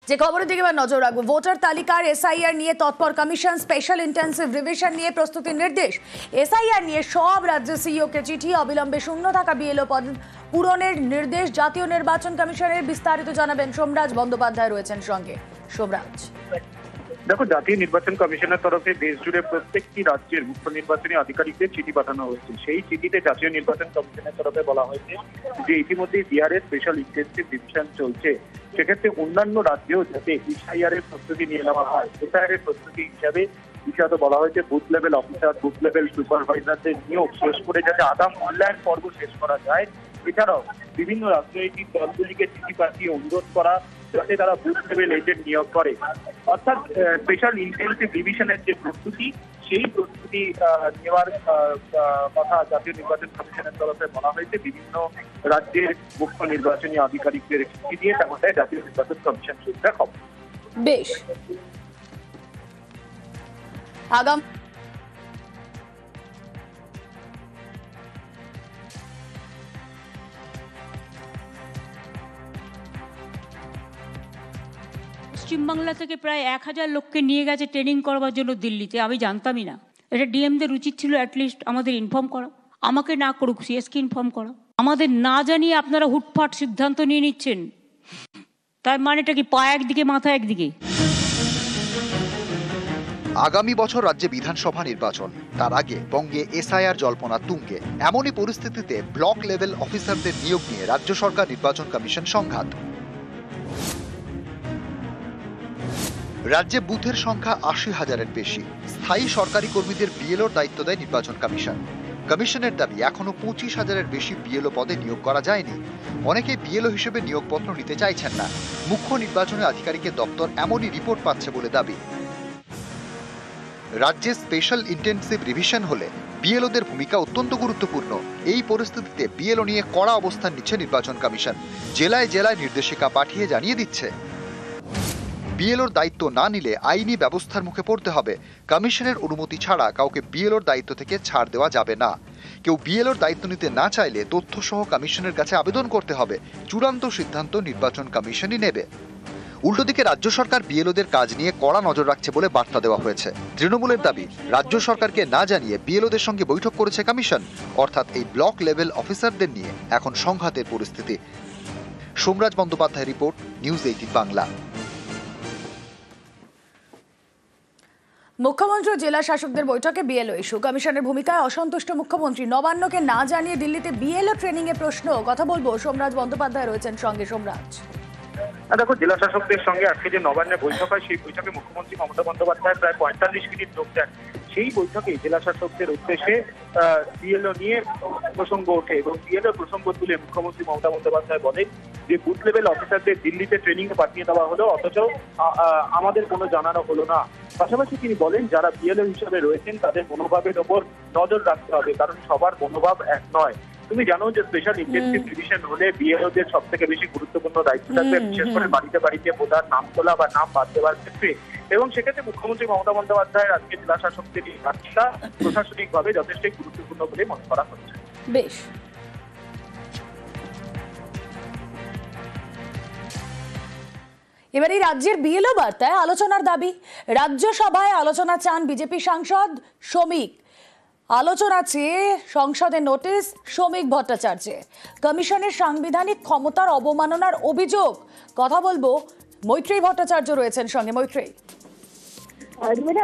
যে খবরের দিকে এবার নজর রাখবো, ভোটার তালিকার এসআইআর নিয়ে তৎপর কমিশন, স্পেশাল ইন্টেন্সিভ রিভিশন নিয়ে প্রস্তুতির নির্দেশ। এসআইআর নিয়ে সব রাজ্যের সিইওকে চিঠি, অবিলম্বে শূন্য থাকা বিএলও পদ পূরণের নির্দেশ জাতীয় নির্বাচন কমিশনের। বিস্তারিত জানাবেন সোমরাজ বন্দ্যোপাধ্যায়, রয়েছেন সঙ্গে। সোমরাজ, দেখো, জাতীয় নির্বাচন কমিশনের তরফে দেশ জুড়ে প্রত্যেকটি রাজ্যের মুখ্য নির্বাচনী আধিকারিকদের চিঠি পাঠানো হয়েছে। সেই চিঠিতে জাতীয় নির্বাচন কমিশনের তরফে বলা হয়েছে যে ইতিমধ্যে বিহারে স্পেশাল ইন্টেন্সিভ রিভিশন চলছে, সেক্ষেত্রে অন্যান্য রাজ্যেও যাতে এসআইআর এর প্রস্তুতি নিয়ে নেওয়া হয়। এসআইআর এর প্রস্তুতি হিসাবে বিশেষত বলা হয়েছে booth level officer, booth level সুপারভাইজারদের নিয়োগ শেষ করে যাতে আগাম মূল্যায়ন পর্ব শেষ করা যায়। এছাড়াও বিভিন্ন রাজনৈতিক দলগুলিকে চিঠি পাঠিয়ে অনুরোধ করা যাতে তারা বুথ লেভেল এজেন্ট নিয়োগ করে। অর্থাৎ স্পেশাল ইন্টেন্সিভ রিভিশনের যে প্রস্তুতি, সেই প্রস্তুতি নেওয়ার কথা জাতীয় নির্বাচন কমিশনের তরফে বলা হয়েছে। বিভিন্ন রাজ্যের মুখ্য নির্বাচনী আধিকারিকদের চিঠি দিয়ে তেমনটা জাতীয় নির্বাচন কমিশন সূত্রে খবর। বেশ, আগাম পশ্চিমবাংলা থেকে প্রায় 1000 লোককে নিয়ে গেছে ট্রেনিং করবার জন্য দিল্লিতে। আমি জানতামই না। এটা ডিএমদের উচিত ছিল অ্যাটলিস্ট আমাদের ইনফর্ম করা। আমাকে না করুক, সিএসকে ইনফর্ম করা। আমাদের না জানিয়ে আপনারা হুটফাট সিদ্ধান্ত নিয়ে নিচ্ছেন, তার মানেটা কি? পা একদিকে মাথা একদিকে। আগামী বছর রাজ্যে বিধানসভা নির্বাচন, তার আগে বঙ্গে এসআইআর জল্পনা তুঙ্গে। এমনই পরিস্থিতিতে ব্লক লেভেল অফিসারদের নিয়োগ নিয়ে রাজ্য সরকার নির্বাচন কমিশন সংঘাত। রাজ্যে বুথের সংখ্যা 80,000-এর বেশি। স্থায়ী সরকারি কর্মীদের বিএলওর দায়িত্ব দেয় নির্বাচন কমিশন। কমিশনের দাবি, এখনো 25,000-এর বেশি বিএলও পদে নিয়োগ করা যায়নি। অনেকে বিএলও হিসেবে নিয়োগপত্র নিতে চাইছেন না। মুখ্য নির্বাচনী আধিকারিকের দপ্তর এমনই রিপোর্ট পাচ্ছে বলে দাবি। রাজ্যে স্পেশাল ইন্টেন্সিভ রিভিশন হলে বিএলওদের ভূমিকা অত্যন্ত গুরুত্বপূর্ণ। এই পরিস্থিতিতে বিএলও নিয়ে কড়া অবস্থান নিচ্ছে নির্বাচন কমিশন। জেলায় জেলায় নির্দেশিকা পাঠিয়ে জানিয়ে দিচ্ছে, বিএলওর দায়িত্ব না নিলে আইনি ব্যবস্থার মুখে পড়তে হবে। কমিশনের অনুমতি ছাড়া কাউকে বিএলওর দায়িত্ব থেকে ছাড় দেওয়া যাবে না। কেউ বিএলওর দায়িত্ব নিতে না চাইলে তথ্য সহ কমিশনের কাছে আবেদন করতে হবে। চূড়ান্ত সিদ্ধান্ত নির্বাচন কমিশনই নেবে। উল্টোদিকে রাজ্য সরকার বিএলওদের কাজ নিয়ে কড়া নজর রাখছে বলে বার্তা দেওয়া হয়েছে। তৃণমূলের দাবি, রাজ্য সরকারকে না জানিয়ে বিএলওদের সঙ্গে বৈঠক করেছে কমিশন। অর্থাৎ এই ব্লক লেভেল অফিসারদের নিয়ে এখন সংঘাতের পরিস্থিতি। Somraj Bandyopadhyay report, news 18 Bangla. মুখ্যমন্ত্রী ও জেলা শাসকদের বৈঠকে বিএলও ইস্যু। কমিশনের ভূমিকায় অসন্তুষ্ট মুখ্যমন্ত্রী। নবান্নকে না জানিয়ে দিল্লিতে বিএলও ট্রেনিং এ প্রশ্ন। কথা বলবো, সোমরাজ বন্দ্যোপাধ্যায় রয়েছেন সঙ্গে। সোমরাজ, দেখো, জেলা শাসকদের সঙ্গে আজকে যে নবান্নে বৈঠক হয়, সেই বৈঠকে মুখ্যমন্ত্রী মমতা বন্দ্যোপাধ্যায় প্রায় 45 মিনিট যোগ দেন। সেই বৈঠকে জেলা শাসকদের উদ্দেশ্যে বিএলও নিয়ে প্রসঙ্গ ওঠে এবং বিএলও প্রসঙ্গ তুলে মুখ্যমন্ত্রী মমতা বন্দ্যোপাধ্যায় বলেন যে বুথ লেভেল অফিসারদের দিল্লিতে ট্রেনিং এ পাঠিয়ে দেওয়া হলো, অথচ আমাদের কোনো জানানো হলো না। পাশাপাশি তিনি বলেন, যারা বিএলও হিসেবে রয়েছেন তাদের মনোভাবের ওপর নজর রাখতে হবে, কারণ সবার মনোভাব এক নয়। তুমি জানো যে স্পেশাল ইন্টেন্সিভ রিভিশন হলে বিএলওদের সব থেকে বেশি গুরুত্বপূর্ণ দায়িত্ব থাকবে, বিশেষ করে বাড়িতে বাড়িতে ভোটার নাম তোলা বা নাম বাদ দেওয়ার ক্ষেত্রে। এবং সেক্ষেত্রে মুখ্যমন্ত্রী মমতা বন্দ্যোপাধ্যায় আজকে জেলা শাসকদের এই বার্তা প্রশাসনিকভাবে যথেষ্ট গুরুত্বপূর্ণ বলে মনে করা হচ্ছে। বেশ, এবার এই রাজ্যের বিএলও বার্তায় আলোচনার দাবি। রাজ্যসভায় আলোচনা চান বিজেপি সাংসদ শ্রমিক। আলোচনা চেয়ে সংসদে নোটিশ শ্রমিক ভট্টাচার্যের। কমিশনের সাংবিধানিক ক্ষমতার অবমাননার অভিযোগ। কথা বলবো, মৈত্রেয়ী ভট্টাচার্য রয়েছেন সঙ্গে। মৈত্রেয়ী,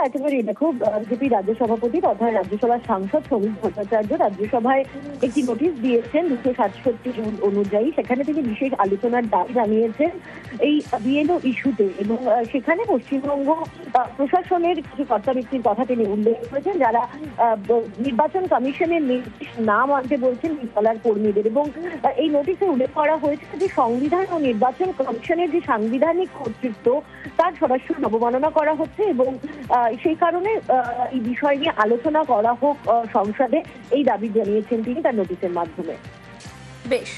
একেবারে দেখো, বিজেপি রাজ্য সভাপতি তথা রাজ্যসভার সাংসদ শ্রমিক ভট্টাচার্য রাজ্যসভায় একটি নোটিশ দিয়েছেন 267 অনুযায়ী। সেখানে তিনি বিশেষ আলোচনার দাবি জানিয়েছেন এই বিএলও ইস্যুতে, এবং সেখানে পশ্চিমবঙ্গ প্রশাসনের কিছু কর্তাব্যক্তির কথা তিনি উল্লেখ করেছেন, যারা নির্বাচন কমিশনের নির্দেশ না মানতে বলছেন দলের কর্মীদের। এবং এই নোটিশে উল্লেখ করা হয়েছে যে সংবিধান ও নির্বাচন কমিশনের যে সাংবিধানিক কর্তৃত্ব তার সরাসরি অবমাননা করা হচ্ছে, এবং সেই কারণে এই বিষয় নিয়ে আলোচনা করা হোক সংসদে, এই দাবি জানিয়েছেন তিনি তার নোটিশের মাধ্যমে। বেশ,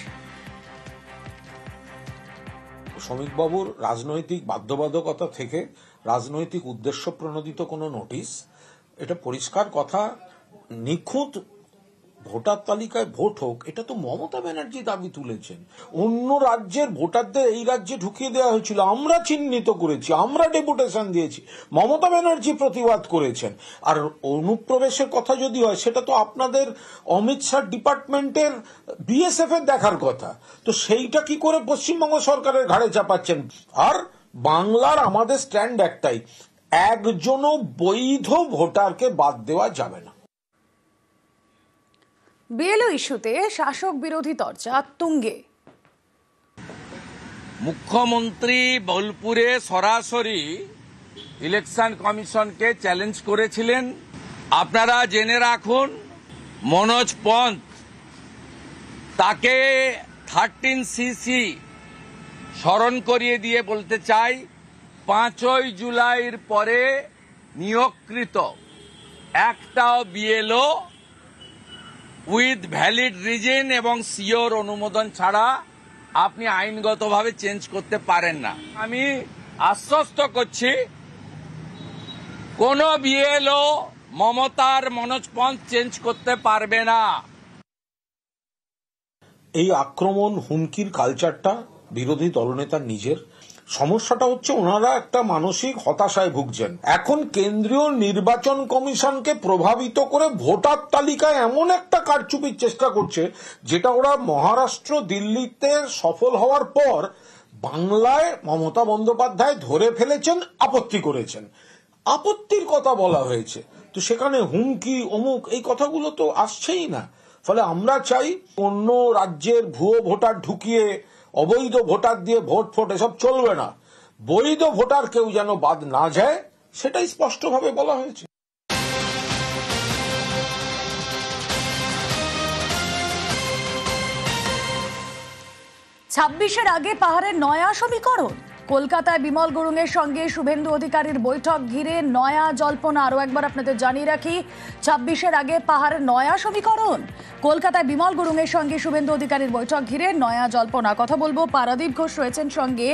শ্রমিকবাবুর রাজনৈতিক বাধ্যবাধকতা থেকে রাজনৈতিক উদ্দেশ্য প্রণোদিত কোনো নোটিশ, এটা পরিষ্কার কথা, নিখুঁত ভোটার তালিকায় ভোট হোক, এটা তো মমতা ব্যানার্জি দাবি তুলেছেন। অন্য রাজ্যের ভোটারদের এই রাজ্যে ঢুকিয়ে দেওয়া হয়েছিল, আমরা চিহ্নিত করেছি, আমরা ডেপুটেশন দিয়েছি, মমতা ব্যানার্জি প্রতিবাদ করেছেন। আর অনুপ্রবেশের কথা যদি হয়, সেটা তো আপনাদের অমিত শাহ ডিপার্টমেন্টের বিএসএফ এর দেখার কথা। তো সেইটা কি করে পশ্চিমবঙ্গ সরকারের ঘাড়ে চাপাচ্ছেন? আর বাংলার আমাদের স্ট্যান্ড একটাই, একজনও বৈধ ভোটারকে বাদ দেওয়া যাবে না। বিএলও ইস্যুতে শাসক বিরোধী তরজা তুঙ্গে। মুখ্যমন্ত্রী বোলপুরে সরাসরি ইলেকশন কমিশনকে চ্যালেঞ্জ করেছিলেন। আপনারা জেনে রাখুন, মনোজ পন্থ তাকে 13CC স্মরণ করিয়ে দিয়ে বলতে চাই, 5ই জুলাইয়ের পরে নিয়োগকৃত একটাও বিএলও উইথ ভ্যালিড রিজন এবং সিওর অনুমোদন ছাড়া আপনি আইনগতভাবে চেঞ্জ করতে পারেন না। আমি আশ্বস্ত করছি, কোন বিএলও মমতার মনোজ পন্থ চেঞ্জ করতে পারবে না। এই আক্রমণ হুমকির কালচারটা বিরোধী দলনেতার নিজের। সমস্যাটা হচ্ছে ওনারা একটা মানসিক হতাশায় ভুগছেন। এখন কেন্দ্রীয় নির্বাচন কমিশনকে প্রভাবিত করে ভোটার তালিকায় এমন একটা কারচুপির চেষ্টা করছে, যেটা ওরা মহারাষ্ট্র, দিল্লিতে সফল হওয়ার পর বাংলায় মমতা বন্দ্যোপাধ্যায় ধরে ফেলেছেন, আপত্তি করেছেন, আপত্তির কথা বলা হয়েছে। তো সেখানে হুমকি অমুক এই কথাগুলো তো আসছেই না। ফলে আমরা চাই অন্য রাজ্যের ভুয়ো ভোটার ঢুকিয়ে অবৈধ ভোটার দিয়ে ভোট এসব চলবে না। বৈধ ভোটার কেউ যেন বাদ না যায়, সেটাই স্পষ্টভাবে বলা হয়েছে। 26-এর আগে পাহাড়ের নয়া সমীকরণ। কলকাতায় বিমল গুরুংয়ের সঙ্গে শুভেন্দু অধিকারীর বৈঠক ঘিরে নয়া জল্পনা। আরও একবার আপনাদের জানিয়ে রাখি, 26-এর আগে পাহাড়ের নয়া সমীকরণ। কলকাতায় বিমল গুরুংয়ের সঙ্গে শুভেন্দু অধিকারীর বৈঠক ঘিরে নয়া জল্পনা। কথা বলবো, পারাদীপ ঘোষ রয়েছেন সঙ্গে।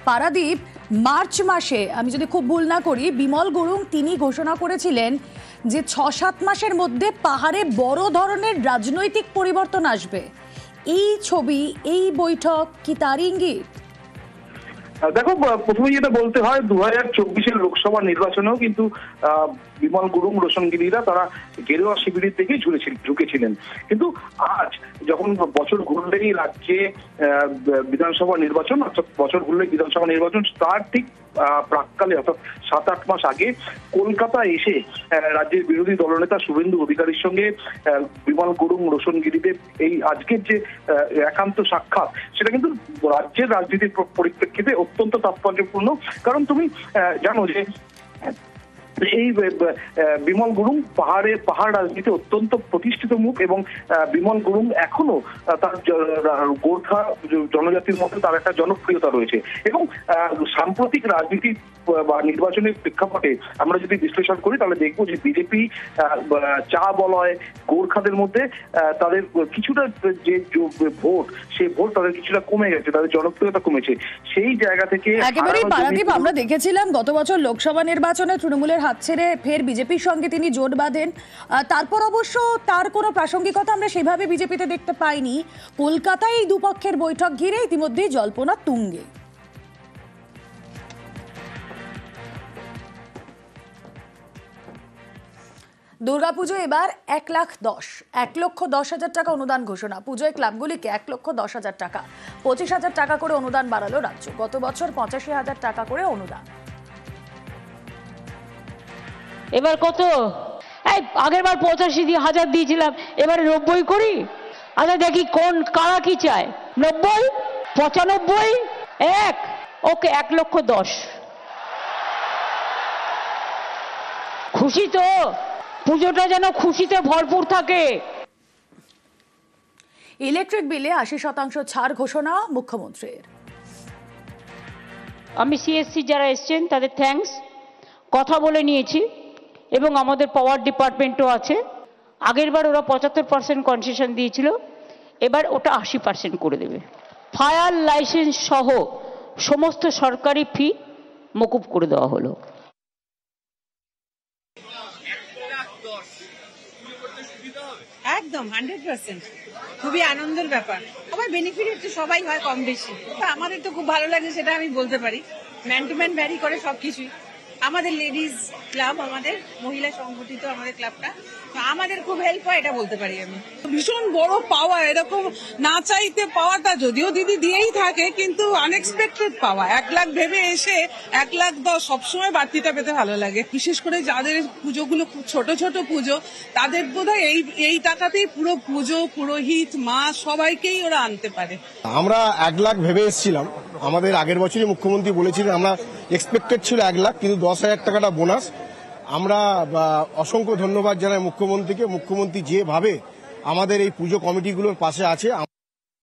পারাদীপ, মার্চ মাসে, আমি যদি খুব ভুল না করি, বিমল গুরুং তিনি ঘোষণা করেছিলেন যে 6-7 মাসের মধ্যে পাহাড়ে বড় ধরনের রাজনৈতিক পরিবর্তন আসবে। এই ছবি, এই বৈঠক কি তার ইঙ্গিত? দেখো, প্রথমে যেটা বলতে হয়, 2024-এর লোকসভা নির্বাচনেও কিন্তু বিমল গুরুং, রোশনগিরিরা তারা গেরুয়া শিবিরের দিকেই ঝুঁকেছিলেন। কিন্তু আজ যখন বছর ঘুরলেই রাজ্যে বিধানসভা নির্বাচন, অর্থাৎ বছর ঘুরলেই বিধানসভা নির্বাচন, তার ঠিক প্রাককালে অর্থাৎ 7-8 মাস আগে কলকাতা এসে রাজ্যের বিরোধী দলনেতা শুভেন্দু অধিকারীর সঙ্গে বিমল গুরুং, রোশনগিরিদের এই আজকের যে একান্ত সাক্ষাৎ, সেটা কিন্তু রাজ্যের রাজনীতির পরিপ্রেক্ষিতে অত্যন্ত তাৎপর্যপূর্ণ। কারণ তুমি জানো যে এই বিমল গুরুং পাহাড় রাজনীতি অত্যন্ত প্রতিষ্ঠিত মুখ, এবং বিমল গুরুং এখনো তার গোর্খা জনজাতির মধ্যে তার একটা জনপ্রিয়তা রয়েছে। এবং সাম্প্রতিক রাজনীতি বা নির্বাচনের প্রেক্ষাপটে আমরা যদি বিশ্লেষণ করি, তাহলে দেখবো যে বিজেপি চা বলয় গোর্খাদের মধ্যে তাদের কিছুটা যে ভোট, সেই ভোট তাদের কিছুটা কমে গেছে, তাদের জনপ্রিয়তা কমেছে। সেই জায়গা থেকে একেবারেই পারাদীপ, আমরা দেখেছিলাম গত বছর লোকসভা নির্বাচনে তৃণমূলের হাত ছেড়ে ফের বিজেপির সঙ্গে তিনি জোট বাঁধেন। তারপর অবশ্য তার কোনো প্রাসঙ্গিকতা আমরা সেভাবে বিজেপিতে দেখতে পাইনি। কলকাতায় এই দুপক্ষের বৈঠক ঘিরে ইতিমধ্যেই জল্পনা তুঙ্গে। দুর্গাপুজো এবার 1,10,000 টাকা অনুদান ঘোষণা। পুজোয় ক্লাবগুলিকে 1,10,000 টাকা, 25,000 টাকা করে অনুদান বাড়ালো রাজ্য। গত বছর 85,000 টাকা করে অনুদান। এবার কত? এই আগের বার 85,000 দিয়েছিলাম, এবারে 90 করি। আচ্ছা দেখি কোন কারা কি চায়। 90, 95, 1, ওকে 1,10,000। খুশি তো? পুজোটা যেন খুশিতে ভরপুর থাকে। ইলেকট্রিক বিলে 80% ছাড় ঘোষণা মুখ্যমন্ত্রীর। আমি সিএসসি যারা এসছেন তাদের থ্যাঙ্কস, কথা বলে নিয়েছি, এবং আমাদের পাওয়ার ডিপার্টমেন্টও আছে। আগেরবার ওরা 75% কনসেশন দিয়েছিল, এবার ওটা 80% করে দেবে। ফায়ার লাইসেন্স সহ সমস্ত সরকারি ফি মকুব করে দেওয়া হলো। একদম 100%। খুবই আনন্দের ব্যাপার। সবাই বেনিফিট তো সবাই হয় কম বেশি, তো আমাদের তো খুব ভালো লাগে, সেটা আমি বলতে পারি। ম্যান টু ম্যান ভ্যারি করে সবকিছুই। আমাদের লেডিজ ক্লাব, আমাদের মহিলা সংগঠিত আমাদের ক্লাবটা, তো আমাদের খুব হেল্প হয়, এটা বলতে পারি আমি। ভীষণ বড় পাওয়া, এরকম না চাইতে পাওয়াটা, যদিও দিদি দিয়েই থাকে কিন্তু আনএক্সপেক্টেড পাওয়া। 1 লাখ ভেবে এসে 1 লাখ 10 সবসময় বাড়তিটা পেতে ভালো লাগে। বিশেষ করে যাদের পুজোগুলো খুব ছোট ছোট পুজো, তাদের বোধহয় এই টাকাতেই পুরো পুজো, পুরোহিত, মা সবাইকেই ওরা আনতে পারে। আমরা 1 লাখ ভেবে এসেছিলাম, আমাদের আগের বছরই মুখ্যমন্ত্রী বলেছিলেন, আমরা এক্সপেক্টেড ছিল 1 লাখ, কিন্তু 10,000 টাকাটা বোনাস। আমরা অসংখ্য ধন্যবাদ জানাই মুখ্যমন্ত্রীকে। মুখ্যমন্ত্রী যেভাবে আমাদের এই পুজো কমিটিগুলোর পাশে আছে।